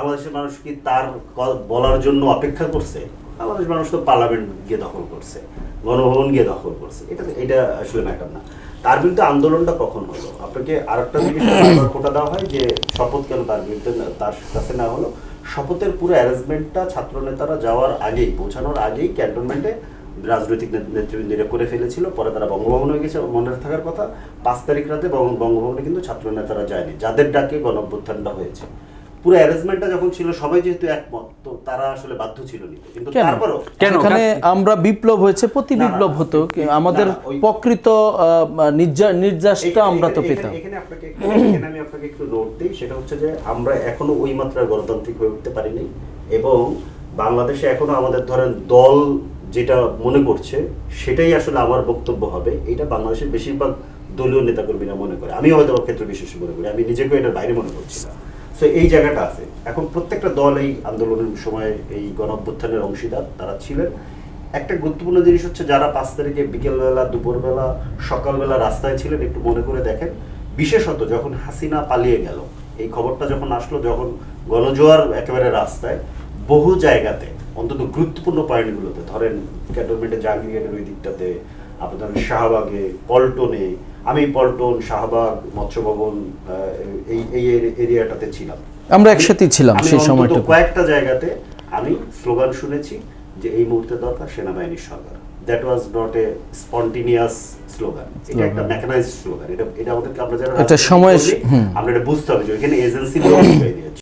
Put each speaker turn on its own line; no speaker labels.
বাংলাদেশের মানুষ কি তার বলার জন্য অপেক্ষা করছে? বাংলাদেশ মানুষ তো পার্লামেন্ট গিয়ে দখল করছে, গণভবন গিয়ে দখল করছে, এটা আসলে ম্যাটার না। তার বিরুদ্ধে আন্দোলনটা কখন হলো? আপনাকে আরেকটা জিনিস খোটা দেওয়া হয় যে শপথ কেন তার বিরুদ্ধে তার কাছে না হলো। শপথের পুরো অ্যারেঞ্জমেন্টটা ছাত্র নেতারা যাওয়ার আগেই, পৌঁছানোর আগেই ক্যান্টনমেন্টে রাজনৈতিক নেতৃবৃন্দরা করে ফেলেছিল। পরে তারা বঙ্গভবনে গেছে, মনে থাকার কথা ৫ তারিখ রাতে বঙ্গভবনে কিন্তু ছাত্র নেতারা যায়নি, যাদের ডাকে গণঅভ্যুত্থানটা হয়েছে। পুরো অ্যারেঞ্জমেন্টটা যখন ছিল সবাই যেহেতু একমত, তো তারা আসলে বাধ্য ছিল নিতে। কিন্তু তারপরও
এখানে আমরা বিপ্লব হয়েছে, প্রতি বিপ্লব হতো, আমাদের প্রকৃত নির্যাসটা আমরা তো পেতাম।
এখানে আমি আপনাকে একটু নোট দিই, সেটা হচ্ছে যে আমরা এখনো ওই মাত্রায় গণতান্ত্রিক হয়ে উঠতে পারিনি, এবং বাংলাদেশে এখনো আমাদের ধরেন দল যেটা মনে করছে সেটাই আসলে আমার বক্তব্য হবে, এটা বাংলাদেশের বেশিরভাগ দলীয় নেতাকর্মীরা মনে করে। আমি হয়তো ক্ষেত্র বিশেষে মনে করি, আমি নিজেকে এটার বাইরে মনে করছি না। তো এই জায়গাটা আছে। এখন প্রত্যেকটা দল এই আন্দোলনের সময় এই গণঅভ্যুত্থানের অংশীদার তারা ছিলেন। একটা গুরুত্বপূর্ণ জিনিস হচ্ছে যারা ৫ তারিখে বিকেলবেলা, দুপুরবেলা, সকালবেলা রাস্তায় ছিলেন, একটু মনে করে দেখেন। বিশেষত যখন হাসিনা পালিয়ে গেল, এই খবরটা যখন আসলো, যখন গণজোয়ার একেবারে রাস্তায়, বহু জায়গাতে অন্তত গুরুত্বপূর্ণ পয়েন্টগুলোতে, ধরেন ক্যান্টনমেন্টে জাহাঙ্গীরের ওই দিকটাতে, আপনার শাহবাগে, পল্টনে, আমি পল্টন, শাহবাগ, মৎস্য ভবন, এই এরিয়াটাতে ছিলাম,
আমরা একসাথেই ছিলাম সেই সময়টা।
কয়েকটা জায়গাতে আমি স্লোগান শুনেছি যে এই মুহূর্তে দরকার সেনাবাহিনীর সরকার। That was not a spontaneous slogan, এটা একটা মেকানাইজড স্লোগান। এটা আমাদেরকে, আমরা যারা
এটা সময়
আমরা এটা বুঝতে হবে যে এখানে এজেন্সি লোক ঢুকাই দিয়েছে।